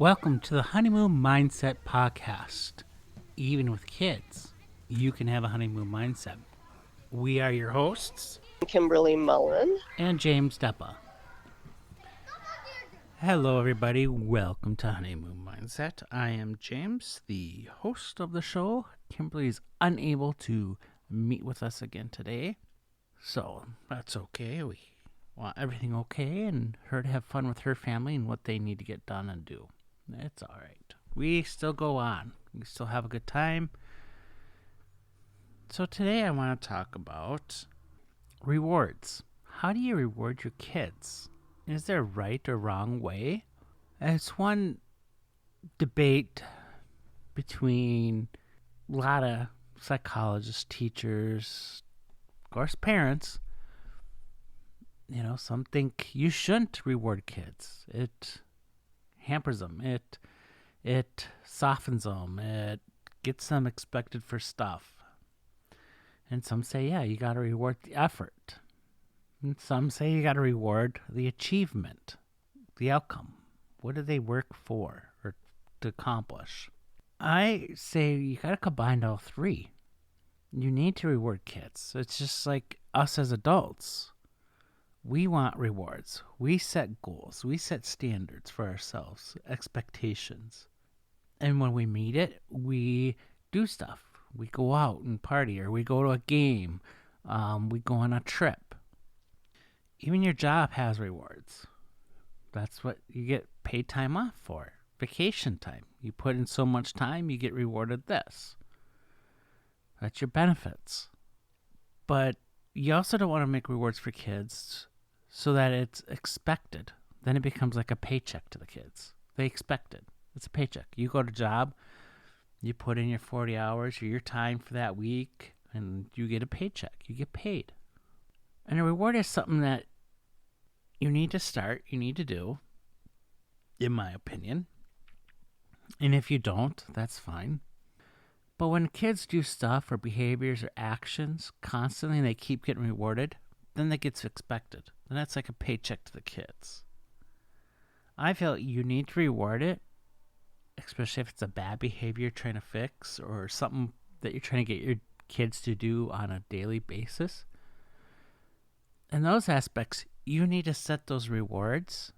Welcome to the Honeymoon Mindset Podcast. Even with kids, you can have a honeymoon mindset. We are your hosts, Kimberly Mullen. and James Deppa. Hello, everybody. Welcome to Honeymoon Mindset. I am James, the host of the show. Kimberly is unable to meet with us again today, so that's okay. We want everything okay and her to have fun with her family and what they need to get done and do. It's all right. We still go on. We still have a good time. So today I want to talk about rewards. How do you reward your kids? Is there a right or wrong way? It's one debate between a lot of psychologists, teachers, of course, parents. You know, some think you shouldn't reward kids. It hampers them. It softens them. It gets them expected for stuff. And some say, yeah, you got to reward the effort. And some say you got to reward the achievement, the outcome. What do they work for or to accomplish? I say you got to combine all three. You need to reward kids. It's just like us as adults. We want rewards. We set goals. We set standards for ourselves, expectations. And when we meet it, we do stuff. We go out and party, or we go to a game. We go on a trip. Even your job has rewards. That's what you get paid time off for. Vacation time. You put in so much time, you get rewarded this. That's your benefits. But you also don't want to make rewards for kids so that it's expected. Then it becomes like a paycheck to the kids. They expect it. It's a paycheck. You go to job, you put in your 40 hours or your time for that week, and you get a paycheck. You get paid. And a reward is something that you need to start, you need to do, in my opinion. And if you don't, that's fine. But when kids do stuff or behaviors or actions constantly and they keep getting rewarded, then that gets expected. And that's like a paycheck to the kids. I feel you need to reward it, especially if it's a bad behavior you're trying to fix or something that you're trying to get your kids to do on a daily basis. In those aspects, you need to set those rewards,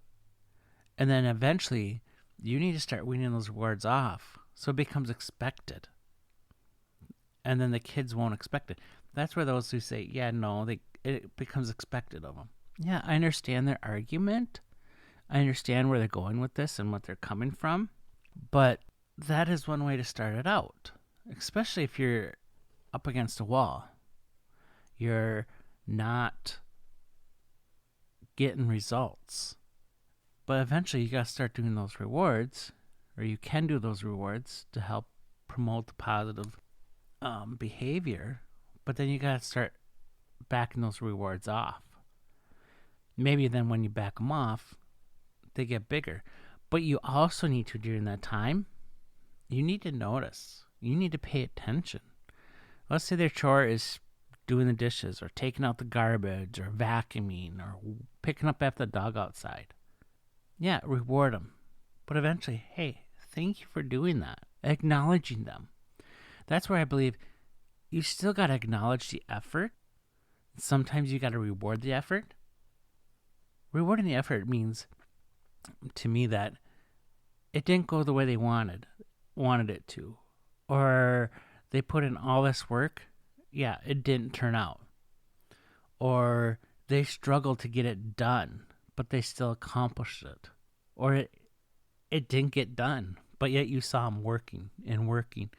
and then eventually you need to start weaning those rewards off so it becomes expected. And then the kids won't expect it. That's where those who say, yeah, no, it becomes expected of them. Yeah, I understand their argument. I understand where they're going with this and what they're coming from. But that is one way to start it out, especially if you're up against a wall. You're not getting results. But eventually you got to start doing those rewards, or you can do those rewards to help promote the positive behavior. But then you got to start backing those rewards off. Maybe then when you back them off, they get bigger. But you also need to, during that time, you need to notice. You need to pay attention. Let's say their chore is doing the dishes or taking out the garbage or vacuuming or picking up after the dog outside. Yeah, reward them. But eventually, hey, thank you for doing that. Acknowledging them. That's where I believe you still got to acknowledge the effort. Sometimes you got to reward the effort. Rewarding the effort means, to me, that it didn't go the way they wanted it to. Or they put in all this work, yeah, it didn't turn out. Or they struggled to get it done, but they still accomplished it. Or it didn't get done, but yet you saw them working and working.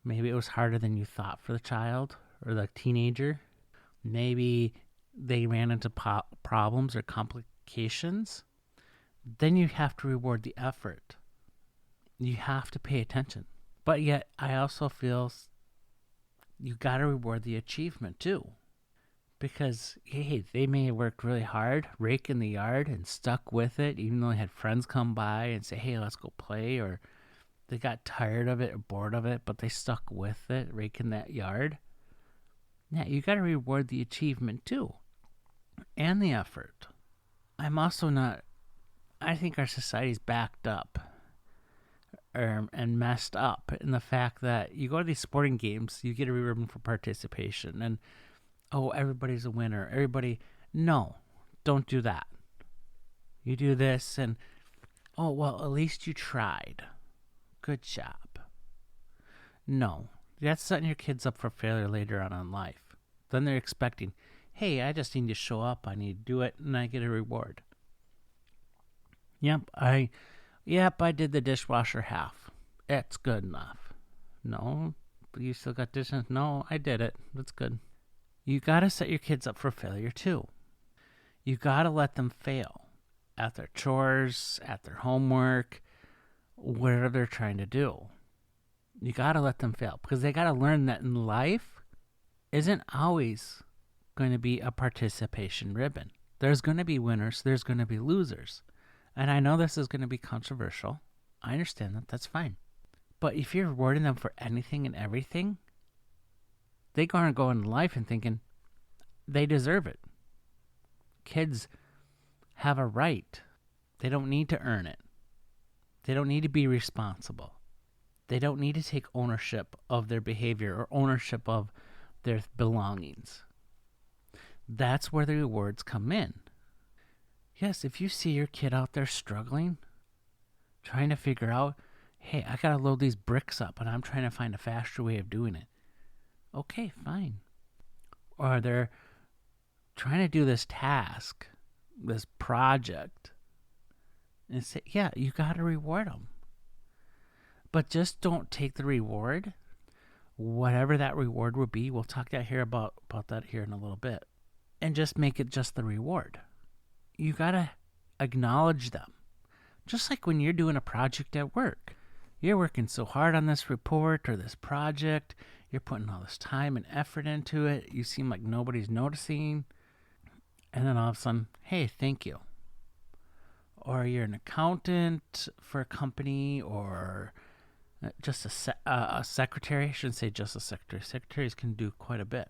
Maybe it was harder than you thought for the child or the teenager. Maybe they ran into problems or complications. Then you have to reward the effort. You have to pay attention. But yet, I also feel you got to reward the achievement too. Because, hey, they may have worked really hard, raking the yard, and stuck with it, even though they had friends come by and say, hey, let's go play, or they got tired of it or bored of it, but they stuck with it, raking that yard. Yeah, you got to reward the achievement too, and the effort. I'm also not, I think our society's backed up and messed up in the fact that you go to these sporting games, you get a ribbon for participation, and oh, everybody's a winner. Everybody, no, don't do that. You do this, and oh, well, at least you tried. Good job. No, that's setting your kids up for failure later on in life. Then they're expecting, hey, I just need to show up, I need to do it, and I get a reward. Yep, I did the dishwasher half. It's good enough. No, you still got dishes? No, I did it. That's good. You got to set your kids up for failure too. You got to let them fail at their chores, at their homework, whatever they're trying to do. You got to let them fail because they got to learn that in life isn't always going to be a participation ribbon. There's going to be winners, there's going to be losers. And I know this is going to be controversial. I understand that. That's fine. But if you're rewarding them for anything and everything, they're going to go in life and thinking they deserve it. Kids have a right. They don't need to earn it. They don't need to be responsible. They don't need to take ownership of their behavior or ownership of their belongings. That's where the rewards come in. Yes, if you see your kid out there struggling, trying to figure out, hey, I got to load these bricks up and I'm trying to find a faster way of doing it. Okay, fine. Or they're trying to do this task, this project, and say, yeah, you got to reward them. But just don't take the reward, whatever that reward would be. We'll talk about that here in a little bit. And just make it just the reward. You got to acknowledge them. Just like when you're doing a project at work. You're working so hard on this report or this project. You're putting all this time and effort into it. You seem like nobody's noticing. And then all of a sudden, hey, thank you. Or you're an accountant for a company or just a secretary. I shouldn't say just a secretary. Secretaries can do quite a bit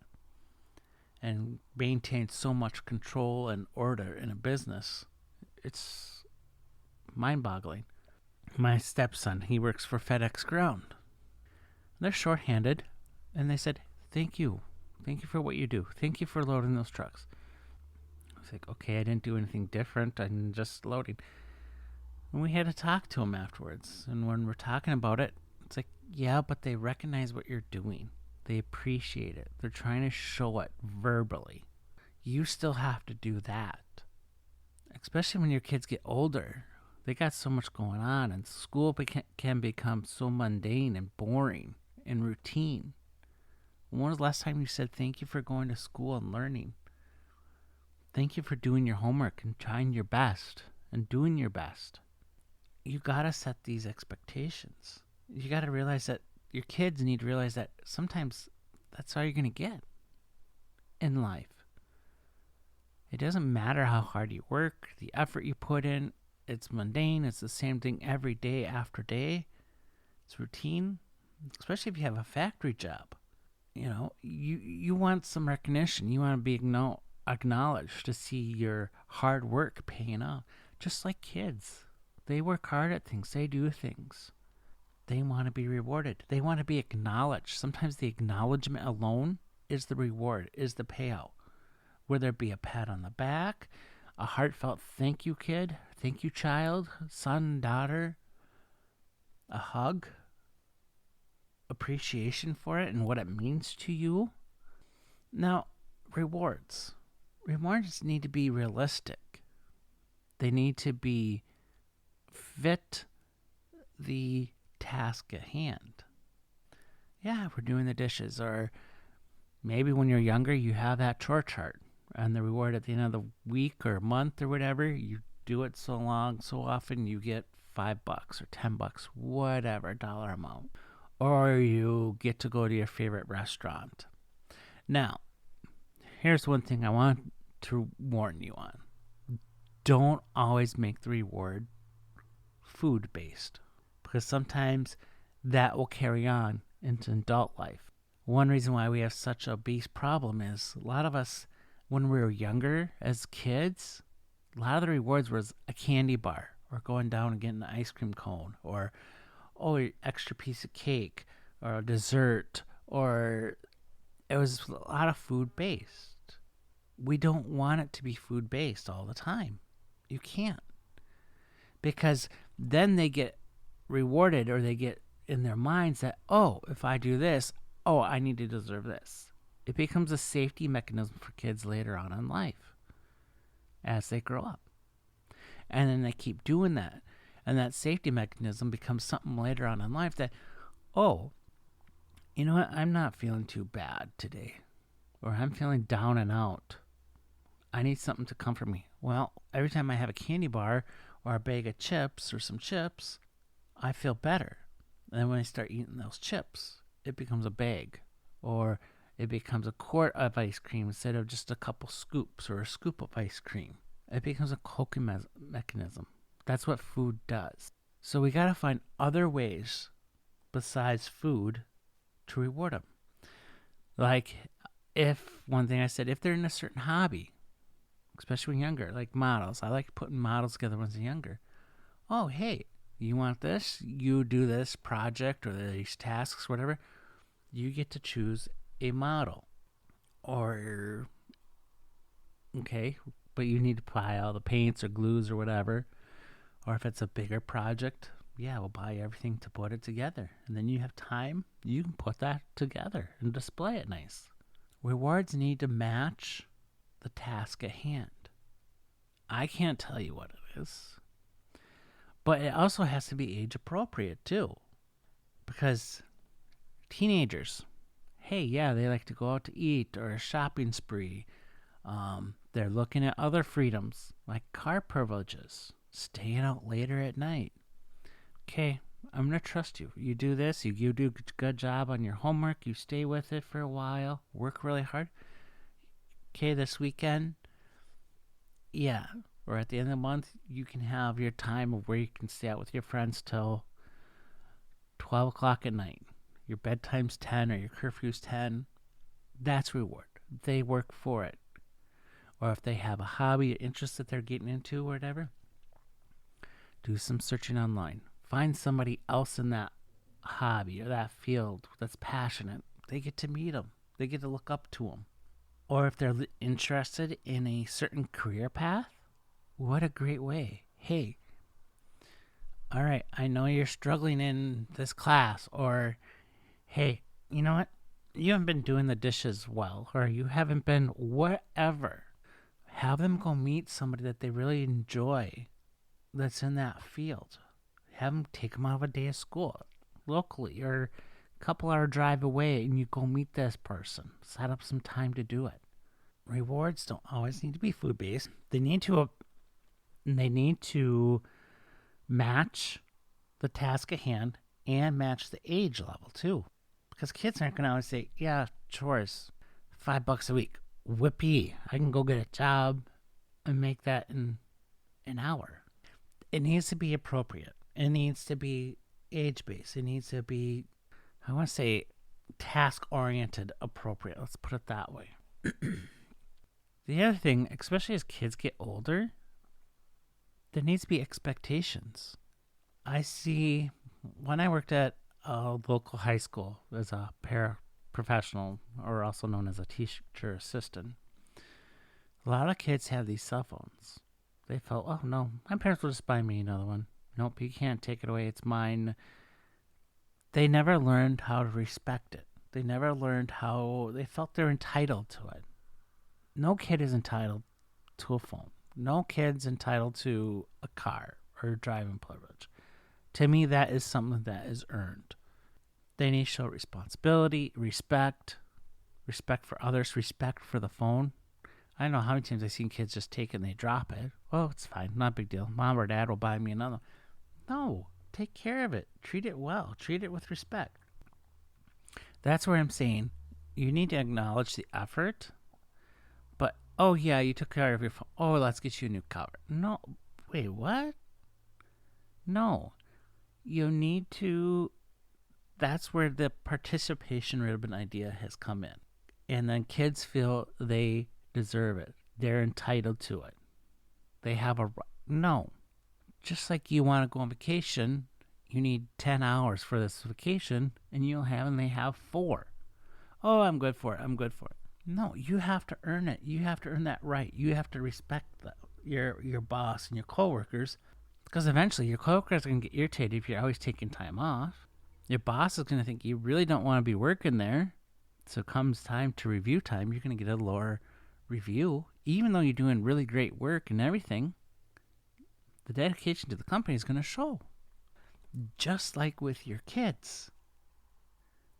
and maintain so much control and order in a business. It's mind-boggling. My stepson, he works for FedEx Ground. They're short-handed, and they said, thank you. Thank you for what you do. Thank you for loading those trucks. I was like, okay, I didn't do anything different. I'm just loading. And we had to talk to him afterwards. And when we're talking about it, it's like, yeah, but they recognize what you're doing. They appreciate it. They're trying to show it verbally. You still have to do that. Especially when your kids get older. They got so much going on, and school can become so mundane and boring and routine. When was the last time you said thank you for going to school and learning? Thank you for doing your homework and trying your best and doing your best. You got to set these expectations. You got to realize that your kids need to realize that sometimes that's all you're going to get in life. It doesn't matter how hard you work, the effort you put in. It's mundane. It's the same thing every day after day. It's routine, especially if you have a factory job. You know, you want some recognition. You want to be acknowledged to see your hard work paying off. Just like kids. They work hard at things. They do things. They want to be rewarded. They want to be acknowledged. Sometimes the acknowledgement alone is the reward, is the payout. Whether it be a pat on the back, a heartfelt thank you, kid, thank you, child, son, daughter, a hug, appreciation for it and what it means to you. Now, rewards. Rewards need to be realistic. They need to be fit the task at hand. Yeah, we're doing the dishes, or maybe when you're younger, you have that chore chart, and the reward at the end of the week or month or whatever, you do it so long, so often, you get $5 or $10, whatever dollar amount, or you get to go to your favorite restaurant. Now, here's one thing I want to warn you on. Don't always make the reward food-based, because sometimes that will carry on into adult life. One reason why we have such a obese problem is a lot of us, when we were younger as kids, a lot of the rewards was a candy bar or going down and getting an ice cream cone or oh, extra piece of cake or a dessert, or it was a lot of food based. We don't want it to be food based all the time. You can't, because then they get rewarded, or they get in their minds that, oh, if I do this, oh, I need to deserve this. It becomes a safety mechanism for kids later on in life as they grow up. And then they keep doing that. And that safety mechanism becomes something later on in life that, oh, you know what? I'm not feeling too bad today. Or I'm feeling down and out. I need something to comfort me. Well, every time I have a candy bar or a bag of chips or some chips, I feel better. And then when I start eating those chips, it becomes a bag. Or it becomes a quart of ice cream instead of just a couple scoops or a scoop of ice cream. It becomes a coping mechanism. That's what food does. So we got to find other ways besides food to reward them. Like, if one thing I said, if they're in a certain hobby, especially when younger, like models. I like putting models together when they're younger. Oh, hey, you want this? You do this project or these tasks, whatever. You get to choose a model. Or, okay, but you need to buy all the paints or glues or whatever. Or if it's a bigger project, yeah, we'll buy everything to put it together. And then you have time, you can put that together and display it nice. Rewards need to match the task at hand. I can't tell you what it is. But it also has to be age appropriate too. Because teenagers, hey, yeah, they like to go out to eat or a shopping spree. They're looking at other freedoms like car privileges, staying out later at night. Okay, I'm going to trust you. You do this, you do a good job on your homework, you stay with it for a while, work really hard. Okay, this weekend, yeah, or at the end of the month, you can have your time of where you can stay out with your friends till 12 o'clock at night. Your bedtime's 10 or your curfew's 10. That's reward. They work for it. Or if they have a hobby or interest that they're getting into or whatever, do some searching online. Find somebody else in that hobby or that field that's passionate. They get to meet them. They get to look up to them. Or if they're interested in a certain career path, what a great way. Hey, all right, I know you're struggling in this class. Or, hey, you know what? You haven't been doing the dishes well, or you haven't been whatever. Have them go meet somebody that they really enjoy that's in that field. Have them take them out of a day of school locally or a couple hour drive away, and you go meet this person. Set up some time to do it. Rewards don't always need to be food based. They need to match the task at hand and match the age level too. Because kids aren't going to always say, yeah, chores, $5 a week. Whippy, I can go get a job and make that in an hour. It needs to be appropriate. It needs to be age-based. It needs to be, I want to say, task-oriented appropriate. Let's put it that way. The other thing, especially as kids get older, there needs to be expectations. I see, when I worked at a local high school as a paraprofessional, or also known as a teacher assistant, a lot of kids have these cell phones. They felt, oh no, my parents will just buy me another one. Nope, you can't take it away, it's mine. They never learned how to respect it. They never learned how, they felt they're entitled to it. No kid is entitled to a phone. No kid's entitled to a car or driving privilege. To me, that is something that is earned. They need to show responsibility, respect for others, respect for the phone. I don't know how many times I've seen kids just take it and they drop it. Oh, it's fine, not a big deal. Mom or dad will buy me another. No, take care of it. Treat it well. Treat it with respect. That's where I'm saying you need to acknowledge the effort. But, oh yeah, you took care of your phone. Oh, let's get you a new cover. No, wait, what? No. You need to, that's where the participation ribbon idea has come in. And then kids feel they deserve it. They're entitled to it. They have a, no. Just like you want to go on vacation you need 10 hours for this vacation, and they have 4. Oh, I'm good for it. I'm good for it. No, you have to earn it. You have to earn that right. You have to respect your boss and your coworkers, because eventually your coworkers are going to get irritated if you're always taking time off. Your boss is going to think you really don't want to be working there. So comes time to review time, you're going to get a lower review, even though you're doing really great work and everything. The dedication to the company is going to show. Just like with your kids.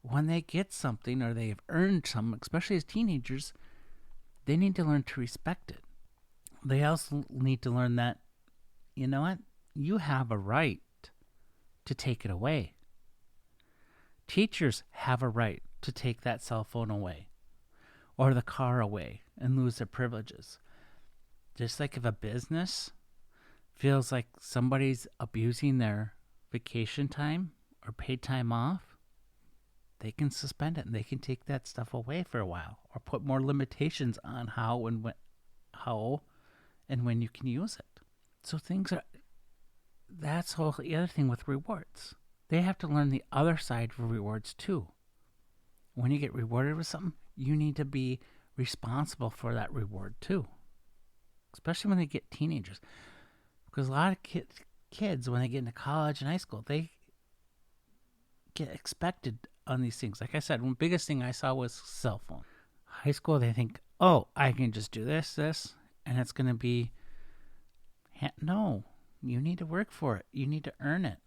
When they get something or they've earned something, especially as teenagers, they need to learn to respect it. They also need to learn that, you know what? You have a right to take it away. Teachers have a right to take that cell phone away or the car away and lose their privileges. Just like if a business feels like somebody's abusing their vacation time or paid time off, they can suspend it and they can take that stuff away for a while or put more limitations on how and when you can use it. So that's the other thing with rewards. They have to learn the other side of rewards too. When you get rewarded with something, you need to be responsible for that reward too. Especially when they get teenagers. Because a lot of kids, when they get into college and high school, they get expected on these things. Like I said, one biggest thing I saw was cell phone. High school, they think, oh, I can just do this, and it's going to be... No, you need to work for it. You need to earn it.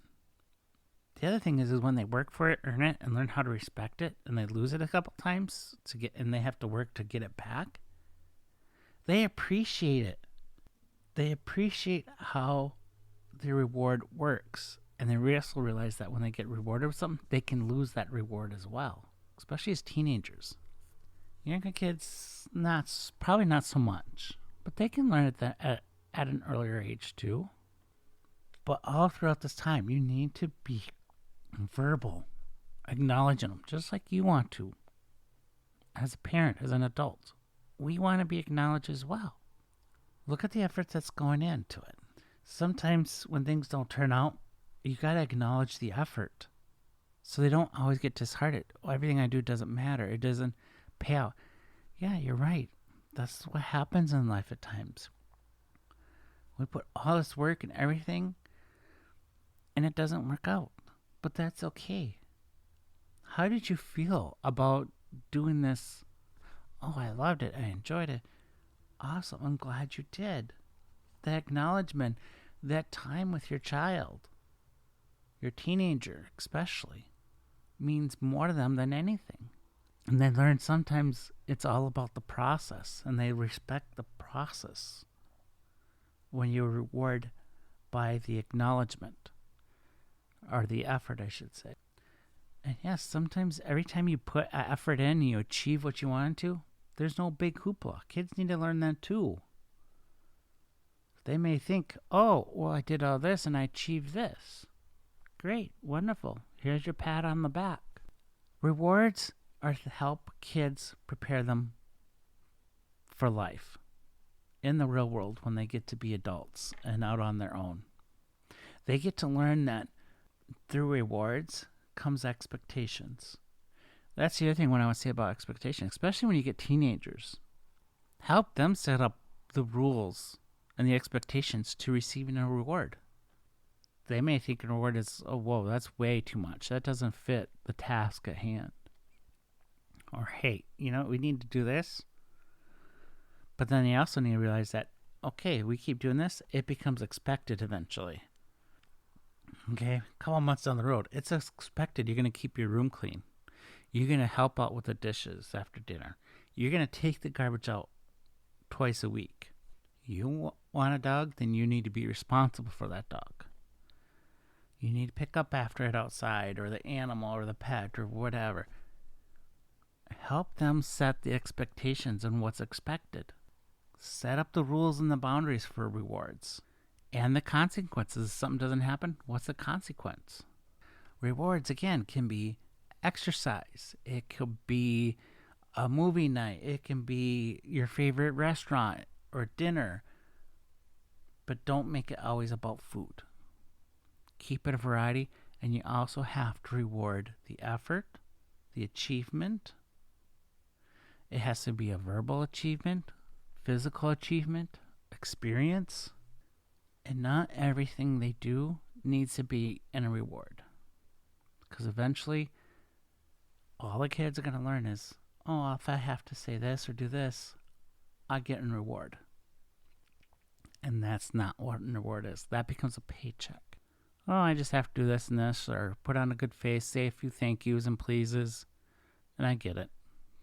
The other thing is when they work for it, earn it, and learn how to respect it, and they lose it a couple times and they have to work to get it back, they appreciate it. They appreciate how the reward works, and they also realize that when they get rewarded with something, they can lose that reward as well, especially as teenagers. Younger kids, probably not so much, but they can learn it at an earlier age too. But all throughout this time, you need to be verbal, acknowledging them, just like you want to. As a parent, as an adult, we want to be acknowledged as well. Look at the effort that's going into it. Sometimes when things don't turn out, you got to acknowledge the effort so they don't always get disheartened. Oh, everything I do doesn't matter. It doesn't pay out. Yeah, you're right. That's what happens in life at times. We put all this work and everything, and it doesn't work out. But that's okay. How did you feel about doing this? Oh, I loved it. I enjoyed it. Awesome. I'm glad you did. The acknowledgement, that time with your child, your teenager especially, means more to them than anything. And they learn sometimes it's all about the process, and they respect the process when you reward by the acknowledgement. Or the effort, I should say. And yes, sometimes every time you put effort in and you achieve what you wanted to, there's no big hoopla. Kids need to learn that too. They may think, oh, well, I did all this and I achieved this. Great, wonderful. Here's your pat on the back. Rewards are to help kids prepare them for life in the real world when they get to be adults and out on their own. They get to learn that through rewards comes expectations. That's the other thing what I want to say about expectations, especially when you get teenagers. Help them set up the rules and the expectations to receiving a reward. They may think a reward is, oh, whoa, that's way too much. That doesn't fit the task at hand. Or, hey, we need to do this. But then you also need to realize that, okay, we keep doing this, it becomes expected eventually. Okay, a couple months down the road, it's expected you're going to keep your room clean. You're going to help out with the dishes after dinner. You're going to take the garbage out twice a week. You want a dog, then you need to be responsible for that dog. You need to pick up after it outside, or the animal, or the pet, or whatever. Help them set the expectations and what's expected. Set up the rules and the boundaries for rewards. And the consequences. If something doesn't happen, what's the consequence? Rewards, again, can be exercise. It could be a movie night. It can be your favorite restaurant or dinner. But don't make it always about food. Keep it a variety And you also have to reward the effort, the achievement. It has to be a verbal achievement, physical achievement, experience. And not everything they do needs to be in a reward. Because eventually, all the kids are going to learn is, oh, if I have to say this or do this, I get a reward. And that's not what a reward is. That becomes a paycheck. Oh, I just have to do this and this, or put on a good face, say a few thank yous and pleases, and I get it.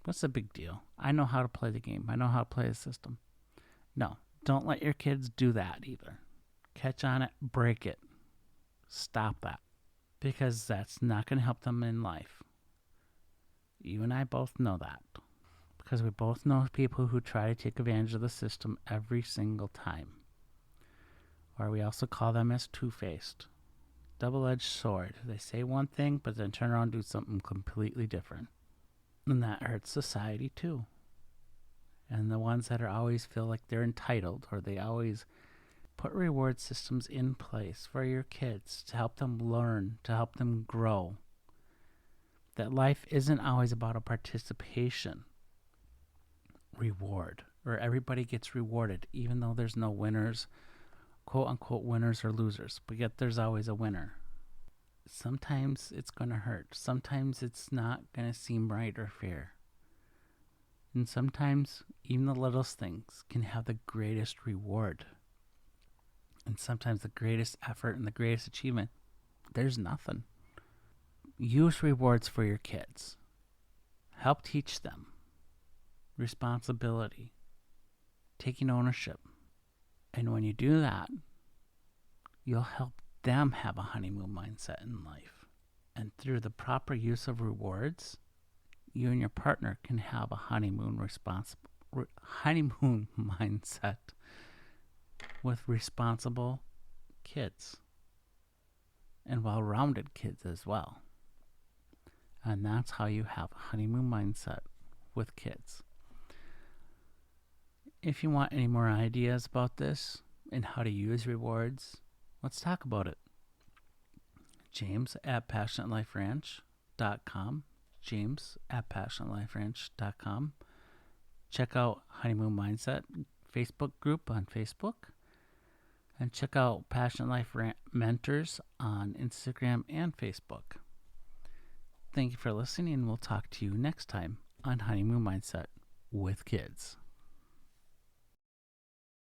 What's the big deal? I know how to play the game. I know how to play the system. No, don't let your kids do that either. Catch on it, break it. Stop that. Because that's not going to help them in life. You and I both know that. Because we both know people who try to take advantage of the system every single time. Or we also call them as two-faced. Double-edged sword. They say one thing, but then turn around and do something completely different. And that hurts society too. And the ones that always feel like they're entitled, or they always put reward systems in place for your kids to help them learn, to help them grow. That life isn't always about a participation reward, or everybody gets rewarded, even though there's no winners, quote unquote winners or losers, but yet there's always a winner. Sometimes it's going to hurt. Sometimes it's not going to seem right or fair. And sometimes even the littlest things can have the greatest reward. And sometimes the greatest effort and the greatest achievement, there's nothing. Use rewards for your kids. Help teach them responsibility, taking ownership. And when you do that, you'll help them have a honeymoon mindset in life. And through the proper use of rewards, you and your partner can have a honeymoon mindset with responsible kids and well-rounded kids as well. And that's how you have a honeymoon mindset with kids. If you want any more ideas about this and how to use rewards, let's talk about it. James at passionateliferanch.com. James at passionateliferanch.com. Check out Honeymoon Mindset Facebook group on Facebook. And check out Passionate Life Mentors on Instagram and Facebook. Thank you for listening, and we'll talk to you next time on Honeymoon Mindset with Kids.